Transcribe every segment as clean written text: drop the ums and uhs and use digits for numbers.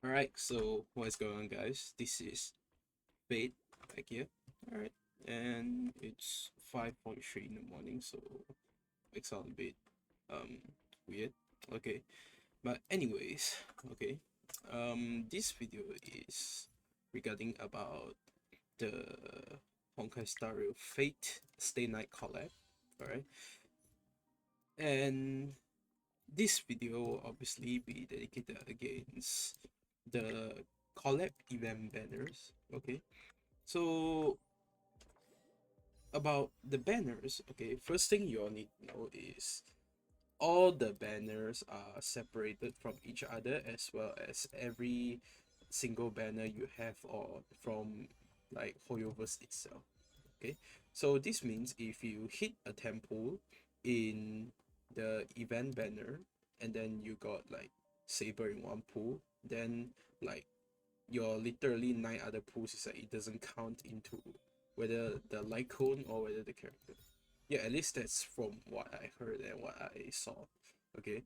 Alright, so what's going on, guys? This is Fate back here. Alright, and it's 5:43 in the morning, so it sounds a bit weird. Okay, but anyways, okay. This video is regarding about the Honkai Star Rail Fate Stay Night collab. Alright, and this video will obviously be dedicated against the collab event banners. Okay, so about the banners, okay, first thing you all need to know is all the banners are separated from each other, as well as every single banner you have or from like Hoyoverse itself. Okay, so this means if you hit a temple in the event banner and then you got like Saber in one pool, then like your literally 9 other pools is like it doesn't count into whether the Lycone or whether the character. Yeah, at least that's from what I heard and what I saw. Okay.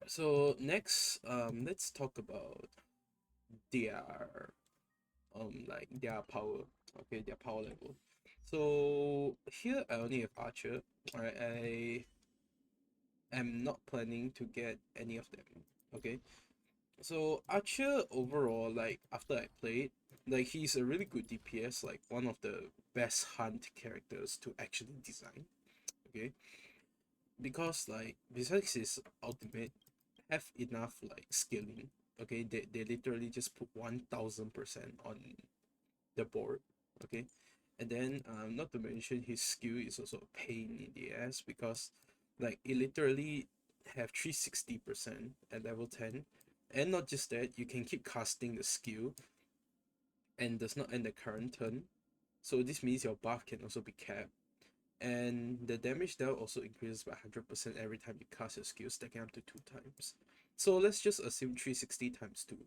So next, let's talk about their like their power. Okay, their power level. So here I only have Archer. I am not planning to get any of them. Okay. So Archer overall, like after I played, like he's a really good DPS, like one of the best hunt characters to actually design. Okay, because like besides his ultimate, have enough like scaling. Okay, they literally just put 1000% on the board. Okay, and then not to mention his skill is also a pain in the ass because like it literally have 360% at level 10, and not just that, you can keep casting the skill and does not end the current turn, so this means your buff can also be capped, and the damage dealt also increases by 100% every time you cast your skill, stacking up to 2 times. So let's just assume 360 times 2,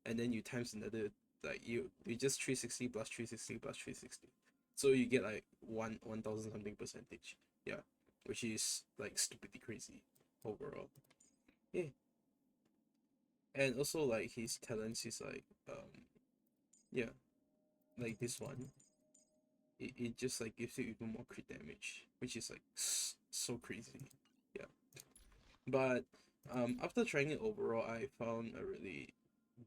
and then you times another, like you just 360 plus 360 plus 360, so you get like 1000 something percentage. Yeah, which is like stupidly crazy overall. Yeah, and also like his talents is like yeah, like this one, it just like gives you even more crit damage, which is like so crazy. Yeah, but after trying it overall, I found a really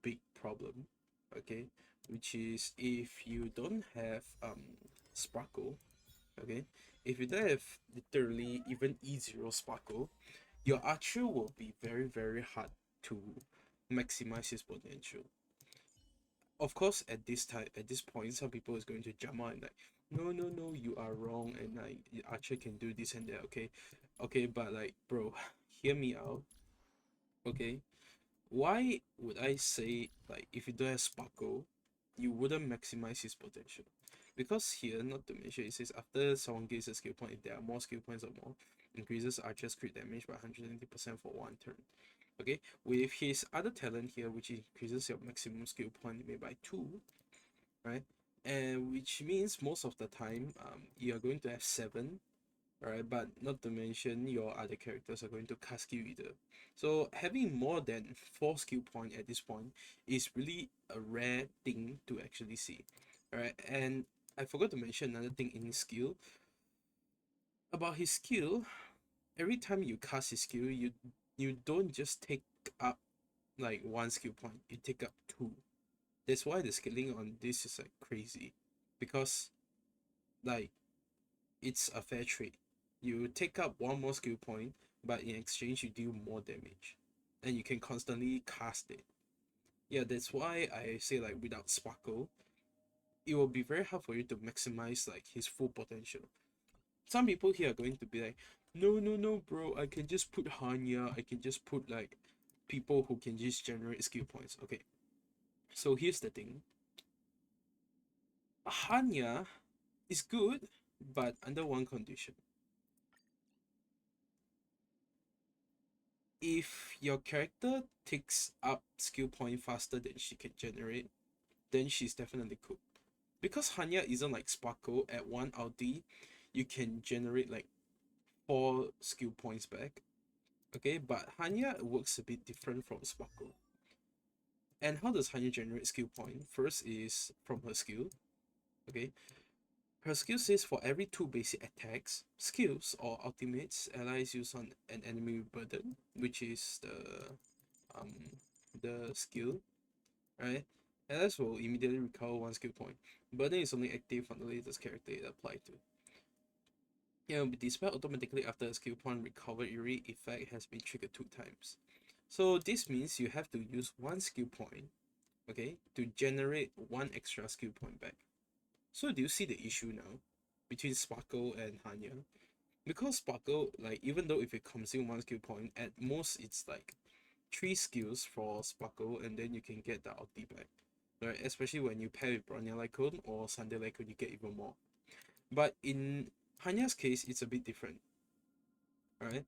big problem. Okay, which is if you don't have sparkle. Okay, if you don't have literally even E0 sparkle, your archer will be very hard to maximize his potential. Of course, at this time, at this point, some people is going to jump out and like, no, you are wrong, and like archer can do this and that. Okay, but like, bro, hear me out. Okay, why would I say like if you don't have sparkle, you wouldn't maximize his potential? Because here, not to mention, it says after someone gains a skill point, if there are more skill points or more, increases archer's crit damage by 120% for 1 turn. Okay, with his other talent here, which increases your maximum skill point limit by 2, right? And which means most of the time, you are going to have 7, right? But not to mention your other characters are going to cast skill either. So having more than 4 skill point at this point is really a rare thing to actually see, right? And I forgot to mention another thing in his skill. About his skill, every time you cast his skill, you don't just take up like 1 skill point, you take up 2. That's why the scaling on this is like crazy, because like it's a fair trade. You take up 1 more skill point, but in exchange you deal more damage, and you can constantly cast it. Yeah, that's why I say like without sparkle, it will be very hard for you to maximize like his full potential. Some people here are going to be like, no, bro, I can just put Hanya, I can just put like people who can just generate skill points. Okay, so here's the thing. Hanya is good, but under one condition. If your character takes up skill point faster than she can generate, then she's definitely cooked. Because Hanya isn't like Sparkle, at one ulti, you can generate like 4 skill points back. Okay, but Hanya works a bit different from Sparkle. And how does Hanya generate skill point? First is from her skill. Okay, her skill says for every two basic attacks, skills, or ultimates allies use on an enemy with burden, which is um the skill, right? Allies will immediately recover one skill point. Burden is only active on the latest character it applied to. It will be dispelled automatically after a skill point recovery effect has been triggered 2 times. So this means you have to use one skill point, okay, to generate one extra skill point back. So do you see the issue now between Sparkle and Hanya? Because Sparkle, like, even though if it consumes one skill point, at most it's like 3 skills for Sparkle, and then you can get the ulti back. Right? Especially when you pair with Bronya Lycone or Sunday Lycone, you get even more. But in Hanya's case, it's a bit different. Right?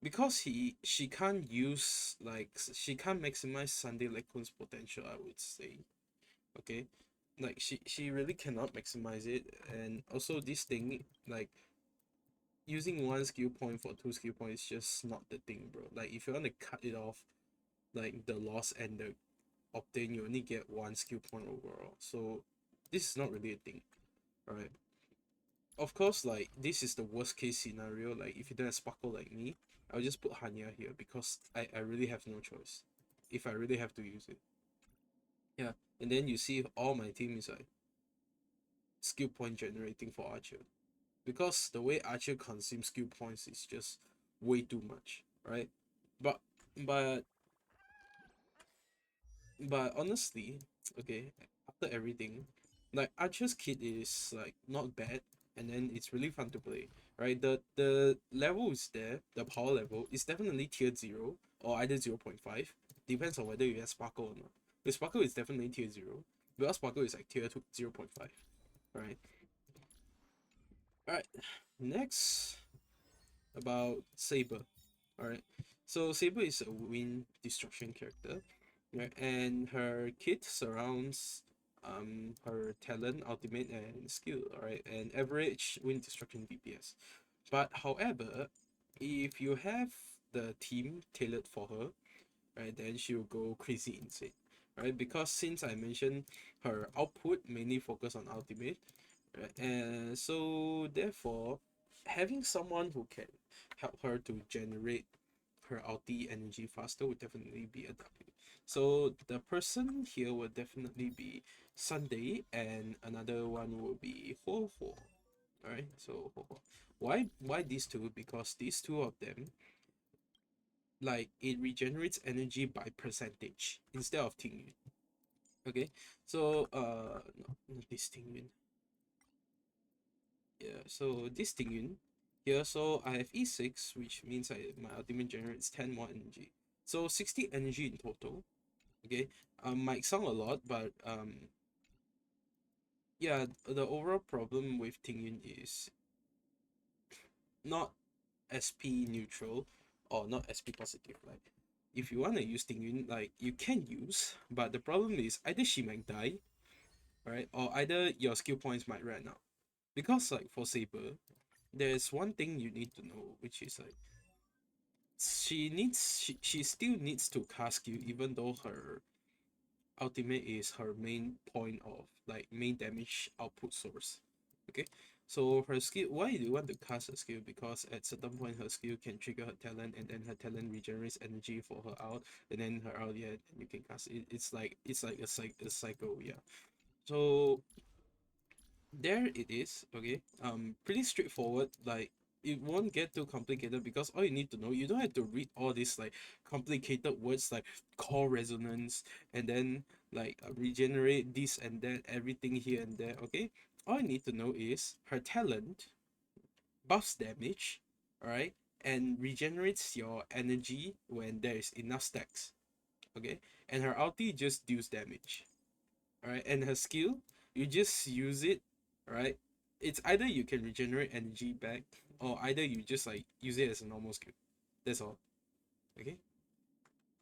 Because she can't use, like, she can't maximize Sunday Lycone's potential, I would say. Okay? Like, she really cannot maximize it, and also this thing, like, using one skill point for 2 skill points is just not the thing, bro. Like, if you want to cut it off, like the loss and the obtain, you only get one skill point overall. So this is not really a thing, right? Of course, like, this is the worst case scenario. Like, if you don't have Sparkle like me, I'll just put Hanya here because I really have no choice if I really have to use it. Yeah, and then you see all my team is like skill point generating for Archer, because the way Archer consumes skill points is just way too much, right? But but but honestly, okay, after everything, like Archer's kit is like not bad, and then it's really fun to play, right? The level is there, the power level is definitely tier 0 or either 0.5, depends on whether you have Sparkle or not. The Sparkle is definitely tier 0, without Sparkle is like tier 2, 0.5, right? Alright, next about Saber. Alright, so Saber is a wind destruction character, right? And her kit surrounds her talent, ultimate, and skill, alright, and average wind destruction DPS. But however, if you have the team tailored for her, right, then she'll go crazy insane, right? Because since I mentioned her output mainly focus on ultimate, right, and so therefore having someone who can help her to generate her ulti energy faster would definitely be a W. So the person here will definitely be Sunday, and another one will be Ho Ho. Alright, so Ho Ho. Why these two? Because these two of them, like, it regenerates energy by percentage instead of Ting Yun. Okay, so no, not this Ting Yun. Yeah, so this Ting Yun here, so I have E6, which means my ultimate generates 10 more energy. So 60 energy in total. Okay, might sound a lot, but yeah, the overall problem with Ting Yun is not SP neutral or not SP positive. Like, if you want to use Ting Yun, like, you can use, but the problem is either she might die, right, or either your skill points might run out. Because, like, for Saber, there's one thing you need to know, which is like she still needs to cast skill even though her ultimate is her main point of, like, main damage output source. Okay, so her skill, why do you want to cast her skill? Because at certain point her skill can trigger her talent, and then her talent regenerates energy for her out, and then her out, yeah, you can cast it. It's like a cycle, yeah. So there it is. Okay, pretty straightforward. Like, it won't get too complicated because all you need to know, you don't have to read all these like complicated words like core resonance, and then like regenerate this and that, everything here and there. Okay, all you need to know is her talent buffs damage, alright, and regenerates your energy when there is enough stacks. Okay, and her ulti just deals damage. Alright, and her skill, you just use it, right? It's either you can regenerate energy back, or either you just like use it as a normal skill. That's all. Okay?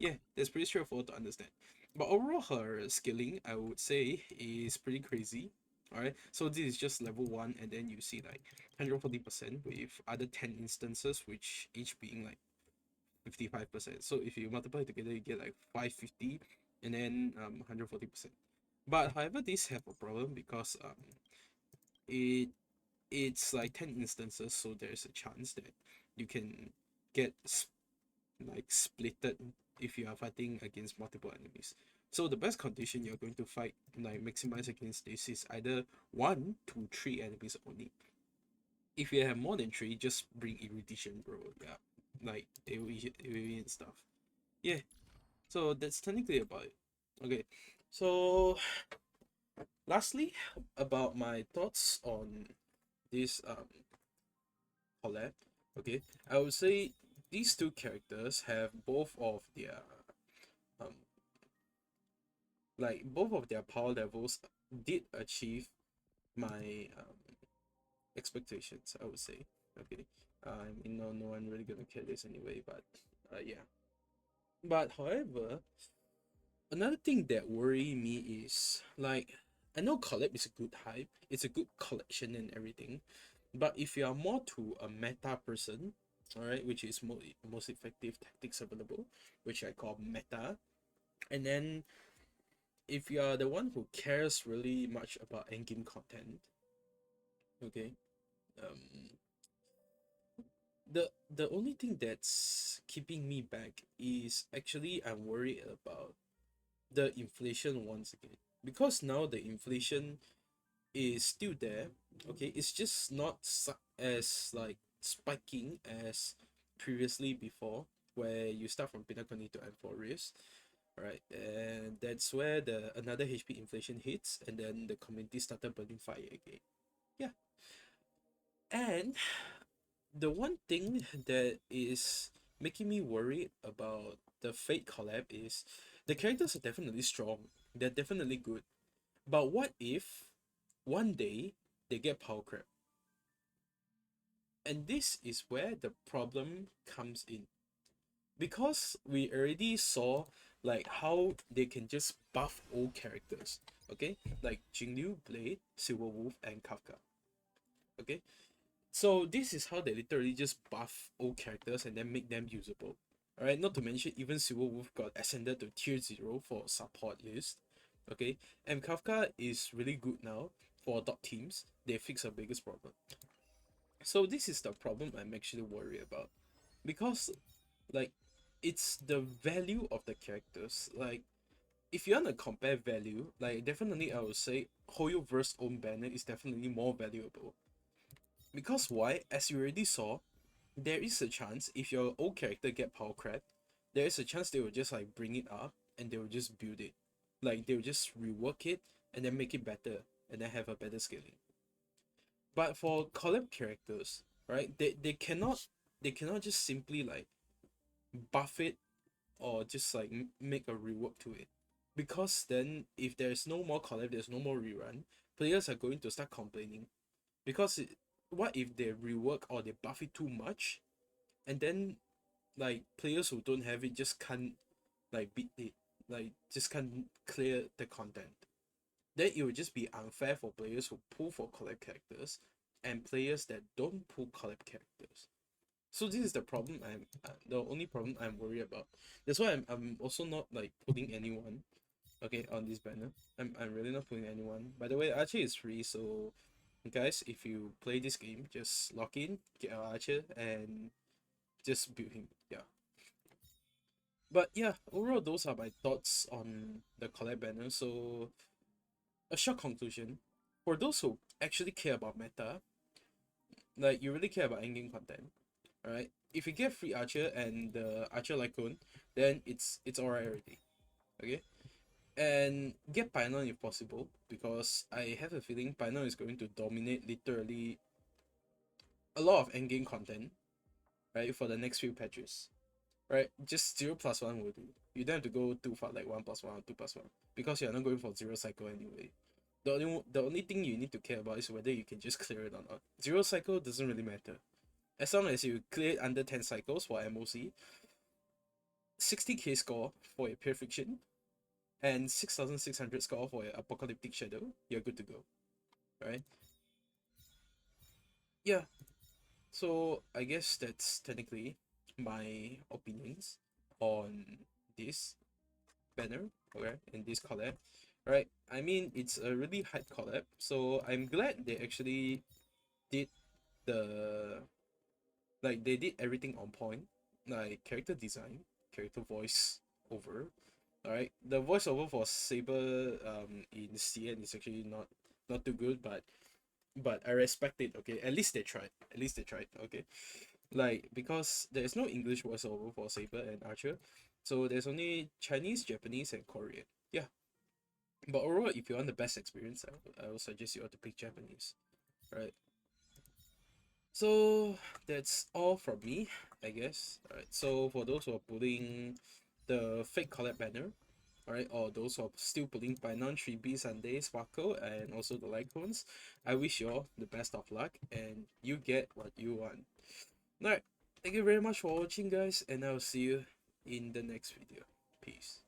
Yeah, that's pretty straightforward to understand. But overall, her skilling, I would say, is pretty crazy. Alright, so this is just level 1, and then you see like 140% with other 10 instances, which each being like 55%. So if you multiply together, you get like 550. and then 140%. But however, these have a problem because it it's like 10 instances, so there's a chance that you can get like splitted if you are fighting against multiple enemies. So the best condition you're going to fight, like maximize against this, is either 1 to 3 enemies only. If you have more than 3, just bring erudition, bro. Yeah, like AoE and stuff. Yeah, so that's technically about it. Okay, so lastly, about my thoughts on this collab. Okay, I would say these two characters have both of their um both of their power levels did achieve my expectations, I would say. Okay, I mean, no one really gonna care this anyway, but yeah. But however, another thing that worry me is like, I know collab is a good hype, it's a good collection and everything, but if you are more to a meta person, all right, which is most effective tactics available, which I call meta, and then if you are the one who cares really much about endgame content, okay, um, the only thing that's keeping me back is actually I'm worried about the inflation once again, because now the inflation is still there. Okay, it's just not as like spiking as previously before, where you start from Pinnacle to Amphorius, right? And that's where the another HP inflation hits, and then the community started burning fire again. Yeah, and the one thing that is making me worried about the Fate collab is the characters are definitely strong. They're definitely good. But what if one day they get power crap? And this is where the problem comes in. Because we already saw like how they can just buff old characters. Okay? Like Jingliu, Blade, Silverwolf, and Kafka. Okay? So this is how they literally just buff old characters and then make them usable. Alright, not to mention even Silverwolf got ascended to tier 0 for support list. Okay, and Kafka is really good now for top teams. They fix our biggest problem. So this is the problem I'm actually worried about. Because like it's the value of the characters. Like if you want to compare value, like definitely I would say Hoyo versus own banner is definitely more valuable. Because why? As you already saw, there is a chance if your old character get power crap, there is a chance they will just like bring it up and they will just build it. Like they will just rework it and then make it better and then have a better scaling. But for collab characters, right, they cannot just simply like buff it or just like make a rework to it. Because then if there's no more collab, there's no more rerun, players are going to start complaining. Because what if they rework or they buff it too much and then like players who don't have it just can't like beat it, like just can't clear the content. Then it would just be unfair for players who pull for collab characters and players that don't pull collab characters. So this is the problem the only problem I'm worried about. That's why I'm also not like putting anyone okay on this banner. I'm really not putting anyone. By the way, Archer is free, so guys, if you play this game, just log in, get our Archer, and just build him. Yeah. But yeah, overall, those are my thoughts on the collab banner. So, a short conclusion for those who actually care about meta, like you really care about endgame content, alright? If you get free Archer and the Archer Lycone, then it's alright already. Okay? And get Pioneer if possible, because I have a feeling Pioneer is going to dominate literally a lot of endgame content, right, for the next few patches. Right? Just 0+1 will do. You don't have to go too far, like 1+1 or 2+1, because you're not going for zero cycle anyway. The only thing you need to care about is whether you can just clear it or not. Zero cycle doesn't really matter. As long as you clear it under 10 cycles for MOC, 60k score for a Pure Fiction, and 6600 score for your Apocalyptic Shadow, you're good to go. Right? Yeah, so I guess that's technically my opinions on this. banner, okay, in this collab, right? I mean, it's a really hype collab, so I'm glad they actually did the they did everything on point, like character design, character voice over. Alright, the voiceover for Saber in CN is actually not too good, but I respect it. Okay, at least they tried. At least they tried. Okay, like because there's no English voiceover for Saber and Archer, so there's only Chinese, Japanese, and Korean. Yeah, but overall, if you want the best experience, I will suggest you ought to pick Japanese. Right. So that's all from me, I guess. Alright, so for those who are pulling the fake collab banner, alright, or those who are still pulling Binance 3B Sunday Sparkle and also the Lycons, I wish you all the best of luck and you get what you want. Alright, thank you very much for watching, guys, and I'll see you in the next video. Peace.